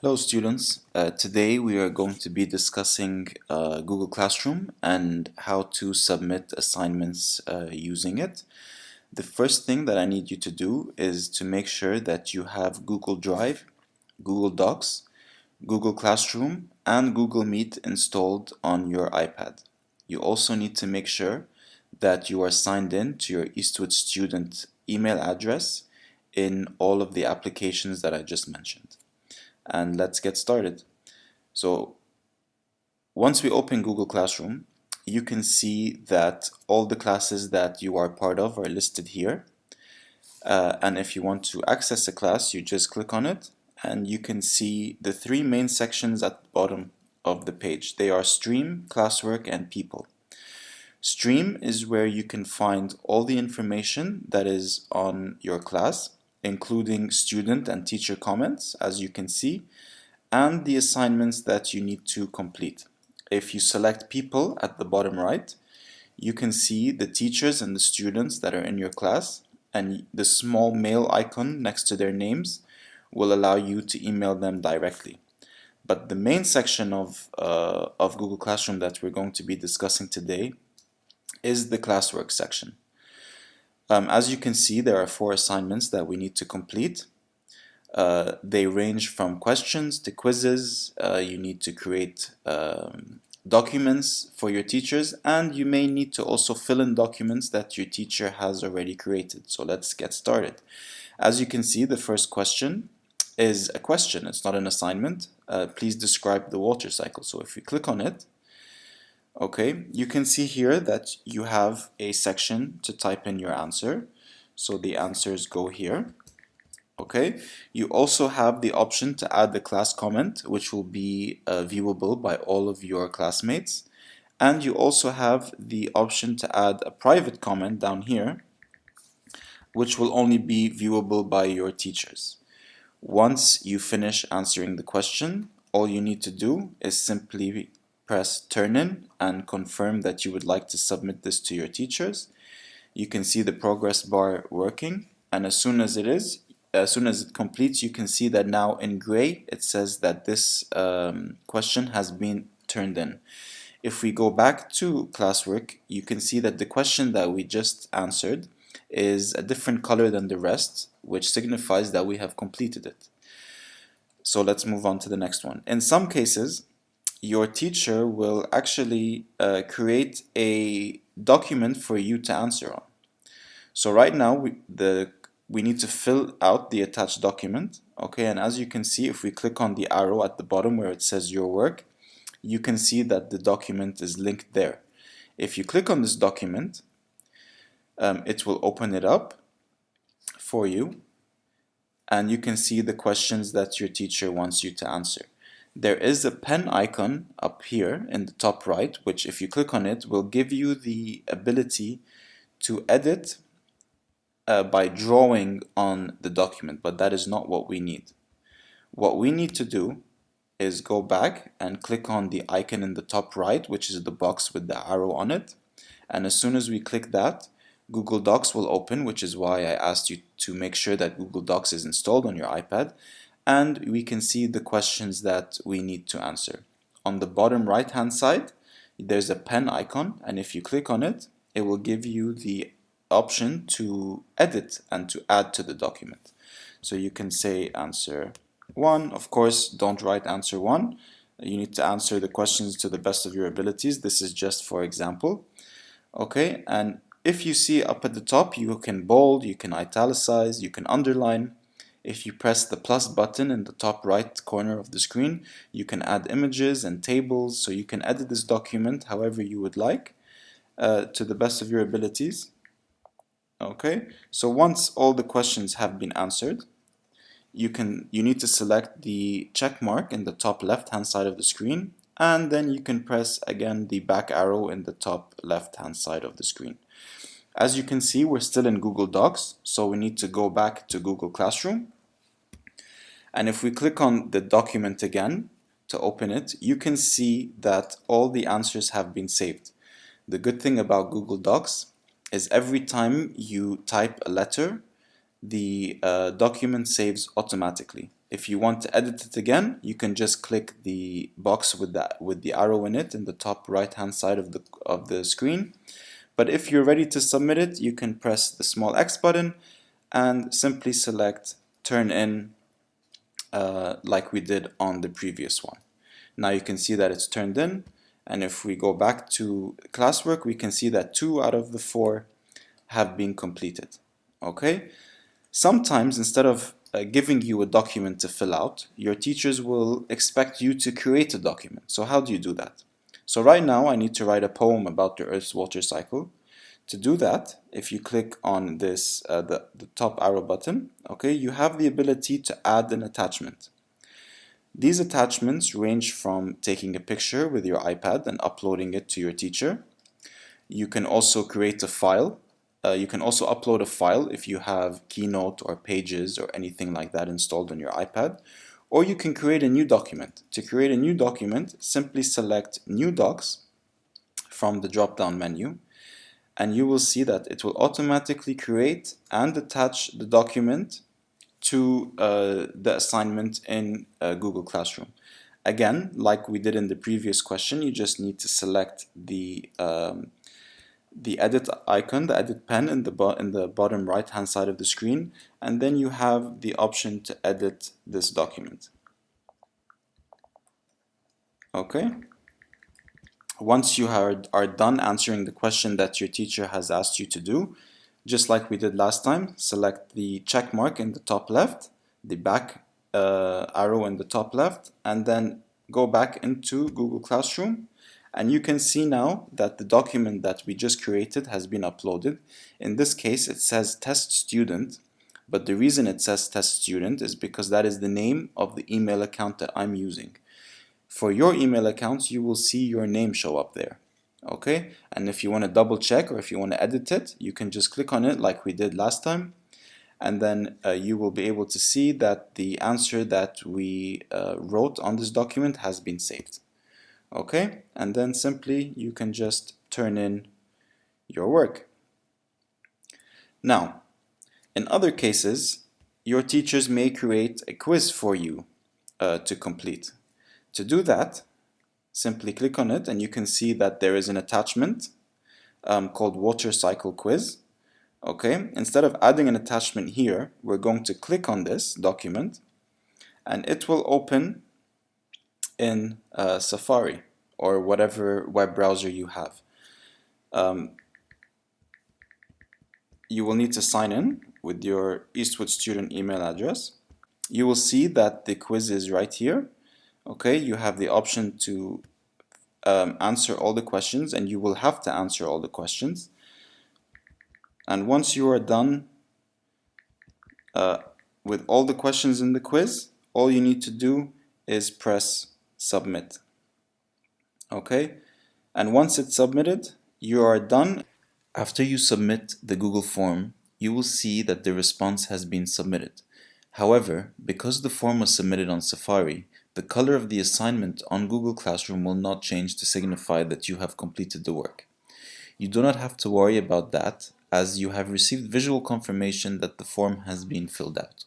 Hello students, today we are going to be discussing Google Classroom and how to submit assignments using it. The first thing that I need you to do is to make sure that you have Google Drive, Google Docs, Google Classroom and Google Meet installed on your iPad. You also need to make sure that you are signed in to your Eastwood student email address in all of the applications that I just mentioned. And let's get started. So once we open Google Classroom, you can see that all the classes that you are part of are listed here. And if you want to access a class, you just click on it and you can see the three main sections at the bottom of the page. They are Stream, Classwork, and People. Stream is where you can find all the information that is on your class, including student and teacher comments, as you can see, and the assignments that you need to complete. If you select People at the bottom right, you can see the teachers and the students that are in your class, and the small mail icon next to their names will allow you to email them directly. But the main section of Google Classroom that we're going to be discussing today is the Classwork section. As you can see, there are 4 assignments that we need to complete. They range from questions to quizzes. You need to create documents for your teachers, and you may need to also fill in documents that your teacher has already created. So let's get started. As you can see, the first question is a question. It's not an assignment. Please describe the water cycle. So if we click on it, okay, you can see here that you have a section to type in your answer. So the answers go here. Okay, you also have the option to add the class comment, which will be viewable by all of your classmates. And you also have the option to add a private comment down here, which will only be viewable by your teachers. Once you finish answering the question, all you need to do is simply press turn in and confirm that you would like to submit this to your teachers. You can see the progress bar working, and as soon as it completes, you can see that now in gray it says that this question has been turned in. If we go back to classwork, you can see that the question that we just answered is a different color than the rest, which signifies that we have completed it. So let's move on to the next one. In some cases, your teacher will actually create a document for you to answer on. So right now we need to fill out the attached document, okay, and as you can see, if we click on the arrow at the bottom where it says your work, you can see that the document is linked there. If you click on this document, it will open it up for you, and you can see the questions that your teacher wants you to answer. There is a pen icon up here in the top right, which if you click on it will give you the ability to edit by drawing on the document, but that is not what we need. What we need to do is go back and click on the icon in the top right, which is the box with the arrow on it, and as soon as we click that, Google Docs will open, which is why I asked you to make sure that Google Docs is installed on your iPad, and we can see the questions that we need to answer. On the bottom right hand side, there's a pen icon, and if you click on it, it will give you the option to edit and to add to the document. So you can say answer 1. Of course, don't write answer 1. You need to answer the questions to the best of your abilities. This is just for example. Okay, and if you see up at the top, you can bold, you can italicize, you can underline. If you press the plus button in the top right corner of the screen, you can add images and tables, so you can edit this document however you would like to the best of your abilities. Okay, so once all the questions have been answered, you need to select the check mark in the top left hand side of the screen, and then you can press again the back arrow in the top left hand side of the screen. As you can see, we're still in Google Docs, so we need to go back to Google Classroom. And if we click on the document again to open it, you can see that all the answers have been saved. The good thing about Google Docs is every time you type a letter, the document saves automatically. If you want to edit it again, you can just click the box with the arrow in it in the top right hand side of the screen. But if you're ready to submit it, you can press the small X button and simply select turn in like we did on the previous one. Now you can see that it's turned in, and if we go back to classwork, we can see that 2 out of the 4 have been completed. Okay? Sometimes instead of giving you a document to fill out, your teachers will expect you to create a document. So how do you do that? So right now I need to write a poem about the Earth's water cycle. To do that, if you click on this the top arrow button, okay, you have the ability to add an attachment. These attachments range from taking a picture with your iPad and uploading it to your teacher. You can also create a file. You can also upload a file if you have Keynote or Pages or anything like that installed on your iPad. Or you can create a new document. To create a new document, simply select New Docs from the drop-down menu, and you will see that it will automatically create and attach the document to the assignment in Google Classroom. Again, like we did in the previous question, you just need to select the edit icon, the edit pen in the bottom right hand side of the screen, and then you have the option to edit this document. Okay. Once you are done answering the question that your teacher has asked you to do, just like we did last time, select the check mark in the top left, the back arrow in the top left, and then go back into Google Classroom. And you can see now that the document that we just created has been uploaded. In this case, it says test student, but the reason it says test student is because that is the name of the email account that I'm using. For your email accounts, you will see your name show up there. Okay, and if you want to double check or if you want to edit it, you can just click on it like we did last time, and then you will be able to see that the answer that we wrote on this document has been saved. Okay, and then simply you can just turn in your work. Now, in other cases, your teachers may create a quiz for you to complete. To do that, simply click on it and you can see that there is an attachment called Water Cycle Quiz. Okay, instead of adding an attachment here, we're going to click on this document and it will open in Safari or whatever web browser you have. You will need to sign in with your Eastwood student email address. You will see that the quiz is right here. Okay, you have the option to answer all the questions, and you will have to answer all the questions. And once you are done with all the questions in the quiz, all you need to do is press submit. Okay, and once it's submitted, you are done. After you submit the Google form, you will see that the response has been submitted. However, because the form was submitted on Safari, the color of the assignment on Google Classroom will not change to signify that you have completed the work. You do not have to worry about that, as you have received visual confirmation that the form has been filled out.